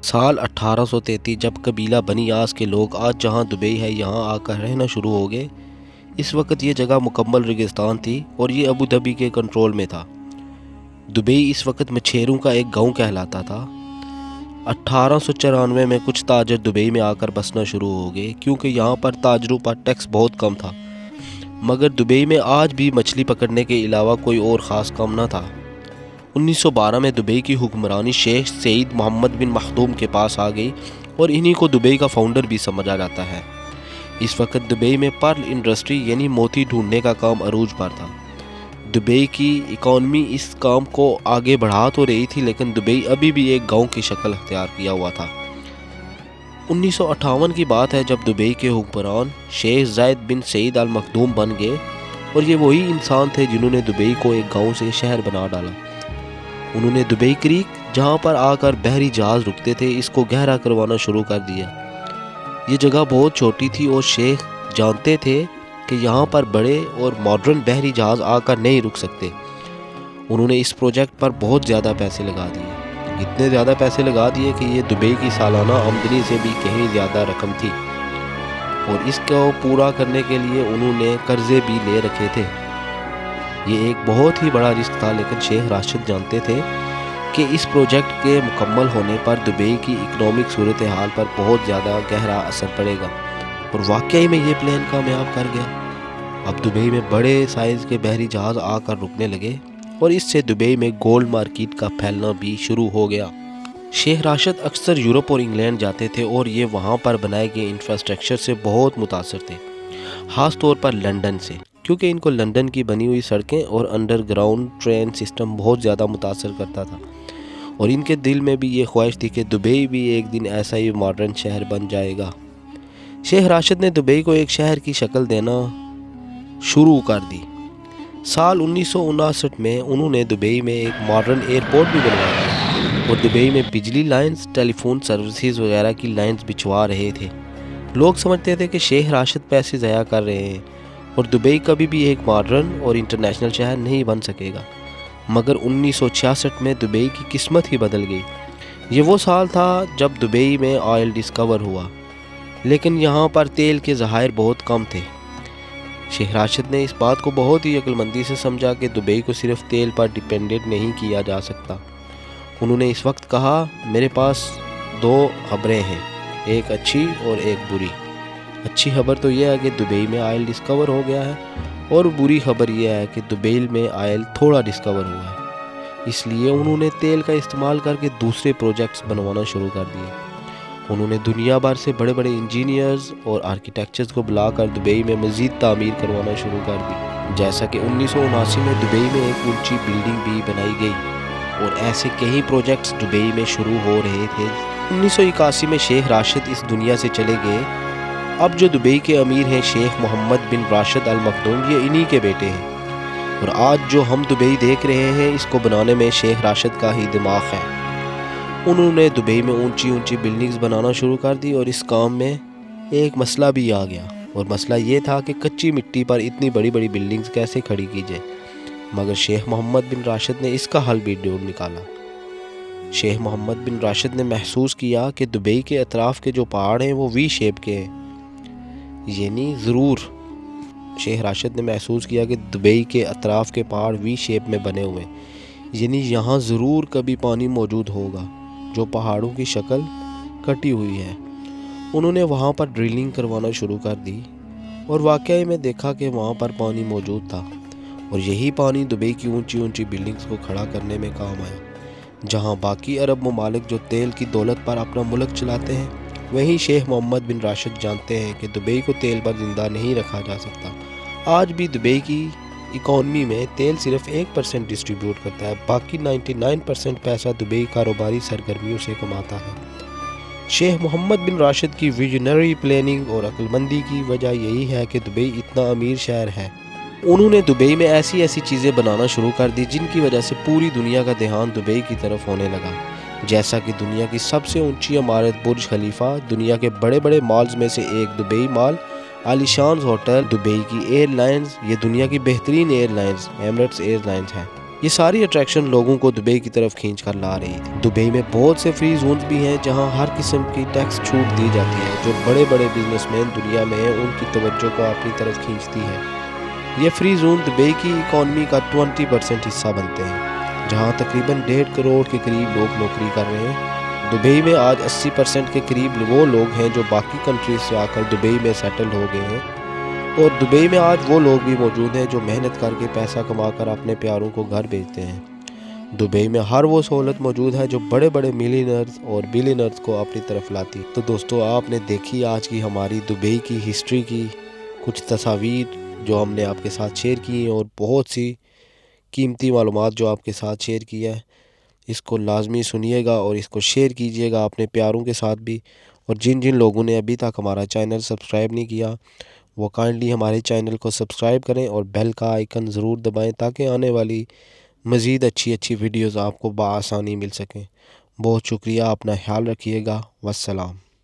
سال 1833 جب قبیلہ بنی آس کے لوگ آج جہاں دبئی ہے یہاں آ کر رہنا شروع ہو گئے، اس وقت یہ جگہ مکمل ریگستان تھی اور یہ ابو دھابی کے کنٹرول میں تھا۔ دبئی اس وقت مچھیروں کا ایک گاؤں کہلاتا تھا۔ 1894 میں کچھ تاجر دبئی میں آ کر بسنا شروع ہو گئے کیونکہ یہاں پر تاجروں پر ٹیکس بہت کم تھا، مگر دبئی میں آج بھی مچھلی پکڑنے کے علاوہ کوئی اور خاص کام نہ تھا۔ 1912 میں دبئی کی حکمرانی شیخ سعید محمد بن مخدوم کے پاس آ گئی اور انہی کو دبئی کا فاؤنڈر بھی سمجھا جاتا ہے۔ اس وقت دبئی میں پرل انڈسٹری یعنی موتی ڈھونڈنے کا کام عروج پر تھا۔ دبئی کی اکانومی اس کام کو آگے بڑھا تو رہی تھی لیکن دبئی ابھی بھی ایک گاؤں کی شکل اختیار کیا ہوا تھا۔ 1958 کی بات ہے جب دبئی کے حکمران شیخ زاید بن سعید ال مخدوم بن گئے اور یہ وہی انسان تھے جنہوں نے دبئی کو ایک گاؤں سے شہر بنا ڈالا۔ انہوں نے دبئی کریک جہاں پر آ کر بحری جہاز رکتے تھے اس کو گہرا کروانا شروع کر دیا۔ یہ جگہ بہت چھوٹی تھی اور شیخ جانتے تھے کہ یہاں پر بڑے اور ماڈرن بحری جہاز آ کر نہیں رک سکتے۔ انہوں نے اس پروجیکٹ پر بہت زیادہ پیسے لگا دیے، اتنے زیادہ پیسے لگا دیے کہ یہ دبئی کی سالانہ آمدنی سے بھی کہیں زیادہ رقم تھی، اور اس کو پورا کرنے کے لیے انہوں نے قرضے بھی لے رکھے تھے۔ یہ ایک بہت ہی بڑا رسک تھا لیکن شیخ راشد جانتے تھے کہ اس پروجیکٹ کے مکمل ہونے پر دبئی کی اکنامک صورتحال پر بہت زیادہ گہرا اثر پڑے گا، اور واقعی میں یہ پلان کامیاب کر گیا۔ اب دبئی میں بڑے سائز کے بحری جہاز آ کر رکنے لگے اور اس سے دبئی میں گولڈ مارکیٹ کا پھیلنا بھی شروع ہو گیا۔ شیخ راشد اکثر یورپ اور انگلینڈ جاتے تھے اور یہ وہاں پر بنائے گئے انفراسٹرکچر سے بہت متاثر تھے، خاص طور پر لندن سے، کیونکہ ان کو لندن کی بنی ہوئی سڑکیں اور انڈر گراؤنڈ ٹرین سسٹم بہت زیادہ متاثر کرتا تھا، اور ان کے دل میں بھی یہ خواہش تھی کہ دبئی بھی ایک دن ایسا ہی ماڈرن شہر بن جائے گا۔ شیخ راشد نے دبئی کو ایک شہر کی شکل دینا شروع کر دی۔ سال 1959 میں انہوں نے دبئی میں ایک ماڈرن ایئرپورٹ بھی بنوایا اور دبئی میں بجلی لائنز، ٹیلی فون سروسز وغیرہ کی لائنز بچھوا رہے تھے۔ لوگ سمجھتے تھے کہ شیخ راشد پیسے ضائع کر رہے ہیں اور دبئی کبھی بھی ایک ماڈرن اور انٹرنیشنل شہر نہیں بن سکے گا، مگر 1966 میں دبئی کی قسمت ہی بدل گئی۔ یہ وہ سال تھا جب دبئی میں آئل ڈسکور ہوا، لیکن یہاں پر تیل کے ذخائر بہت کم تھے۔ شیخ راشد نے اس بات کو بہت ہی عقل مندی سے سمجھا کہ دبئی کو صرف تیل پر ڈیپینڈنٹ نہیں کیا جا سکتا۔ انہوں نے اس وقت کہا، میرے پاس دو خبریں ہیں، ایک اچھی اور ایک بری۔ اچھی خبر تو یہ ہے کہ دبئی میں آئل ڈسکور ہو گیا ہے، اور بری خبر یہ ہے کہ دبئی میں آئل تھوڑا ڈسکور ہوا ہے۔ اس لیے انہوں نے تیل کا استعمال کر کے دوسرے پروجیکٹس بنوانا شروع کر دیے۔ انہوں نے دنیا بھر سے بڑے بڑے انجینئرز اور آرکیٹیکچرز کو بلا کر دبئی میں مزید تعمیر کروانا شروع کر دی، جیسا کہ 1979 میں دبئی میں ایک اونچی بلڈنگ بھی بنائی گئی، اور ایسے کئی پروجیکٹس دبئی میں شروع ہو رہے تھے۔ 1981 میں شیخ راشد اس دنیا سے چلے گئے۔ اب جو دبئی کے امیر ہیں شیخ محمد بن راشد ال مخدوم، یہ انہی کے بیٹے ہیں، اور آج جو ہم دبئی دیکھ رہے ہیں اس کو بنانے میں شیخ راشد کا ہی دماغ ہے۔ انہوں نے دبئی میں اونچی اونچی بلڈنگز بنانا شروع کر دی، اور اس کام میں ایک مسئلہ بھی آ گیا، اور مسئلہ یہ تھا کہ کچی مٹی پر اتنی بڑی بڑی بلڈنگز کیسے کھڑی کی جائے، مگر شیخ محمد بن راشد نے اس کا حل بھی ڈھونڈ نکالا۔ شیخ محمد بن راشد نے محسوس کیا کہ دبئی کے اطراف کے جو پہاڑ ہیں وہ وی شیپ کے ہیں، یعنی شیخ راشد نے محسوس کیا کہ دبئی کے اطراف کے پہاڑ وی شیپ میں بنے ہوئے ہیں، یعنی یہاں ضرور کبھی پانی موجود ہوگا جو پہاڑوں کی شکل کٹی ہوئی ہے۔ انہوں نے وہاں پر ڈرلنگ کروانا شروع کر دی، اور واقعی میں دیکھا کہ وہاں پر پانی موجود تھا، اور یہی پانی دبئی کی اونچی اونچی بلڈنگز کو کھڑا کرنے میں کام آیا۔ جہاں باقی عرب ممالک جو تیل کی دولت پر اپنا ملک چلاتے ہیں، وہیں شیخ محمد بن راشد جانتے ہیں کہ دبئی کو تیل پر زندہ نہیں رکھا جا سکتا۔ آج بھی دبئی کی اکانومی میں تیل صرف 1% ڈسٹریبیوٹ کرتا ہے، باقی 99% پیسہ دبئی کاروباری سرگرمیوں سے کماتا ہے۔ شیخ محمد بن راشد کی ویژنری پلاننگ اور عقل مندی کی وجہ یہی ہے کہ دبئی اتنا امیر شہر ہے۔ انہوں نے دبئی میں ایسی ایسی چیزیں بنانا شروع کر دی جن کی وجہ سے پوری دنیا کا دھیان دبئی کی طرف ہونے لگا، جیسا کہ دنیا کی سب سے اونچی عمارت برج خلیفہ، دنیا کے بڑے بڑے مالز میں سے ایک دبئی مال، عالیشان ہوٹل، دبئی کی ایئر لائنز، یہ دنیا کی بہترین airlines Emirates airlines ہے۔ یہ ساری اٹریکشن لوگوں کو دبئی کی طرف کھینچ کر لا رہی تھی۔ دبئی میں بہت سے فری زونز بھی ہیں جہاں ہر قسم کی ٹیکس چھوٹ دی جاتی ہے، جو بڑے بڑے بزنس مین دنیا میں ہیں ان کی توجہ کو اپنی طرف کھینچتی ہے۔ یہ فری زون دبئی کی اکانومی کا 20% حصہ بنتے ہیں، جہاں تقریباً 1.5 کروڑ کے قریب لوگ نوکری کر رہے ہیں۔ دبئی میں آج 80% کے قریب وہ لوگ ہیں جو باقی کنٹریز سے آ کر دبئی میں سیٹل ہو گئے ہیں، اور دبئی میں آج وہ لوگ بھی موجود ہیں جو محنت کر کے پیسہ کما کر اپنے پیاروں کو گھر بھیجتے ہیں۔ دبئی میں ہر وہ سہولت موجود ہے جو بڑے بڑے ملینئرز اور بلینئرز کو اپنی طرف لاتی ہے۔ تو دوستو، آپ نے دیکھی آج کی ہماری دبئی کی ہسٹری کی کچھ تصاویر جو ہم نے آپ کے ساتھ شیئر کی ہیں، اور بہت سی قیمتی معلومات جو آپ کے ساتھ شیئر کیا ہے۔ اس کو لازمی سنیے گا اور اس کو شیئر کیجیے گا اپنے پیاروں کے ساتھ بھی، اور جن لوگوں نے ابھی تک ہمارا چینل سبسکرائب نہیں کیا وہ کائنڈلی ہمارے چینل کو سبسکرائب کریں اور بیل کا آئیکن ضرور دبائیں تاکہ آنے والی مزید اچھی ویڈیوز آپ کو بآسانی مل سکیں۔ بہت شکریہ، اپنا خیال رکھیے گا، والسلام۔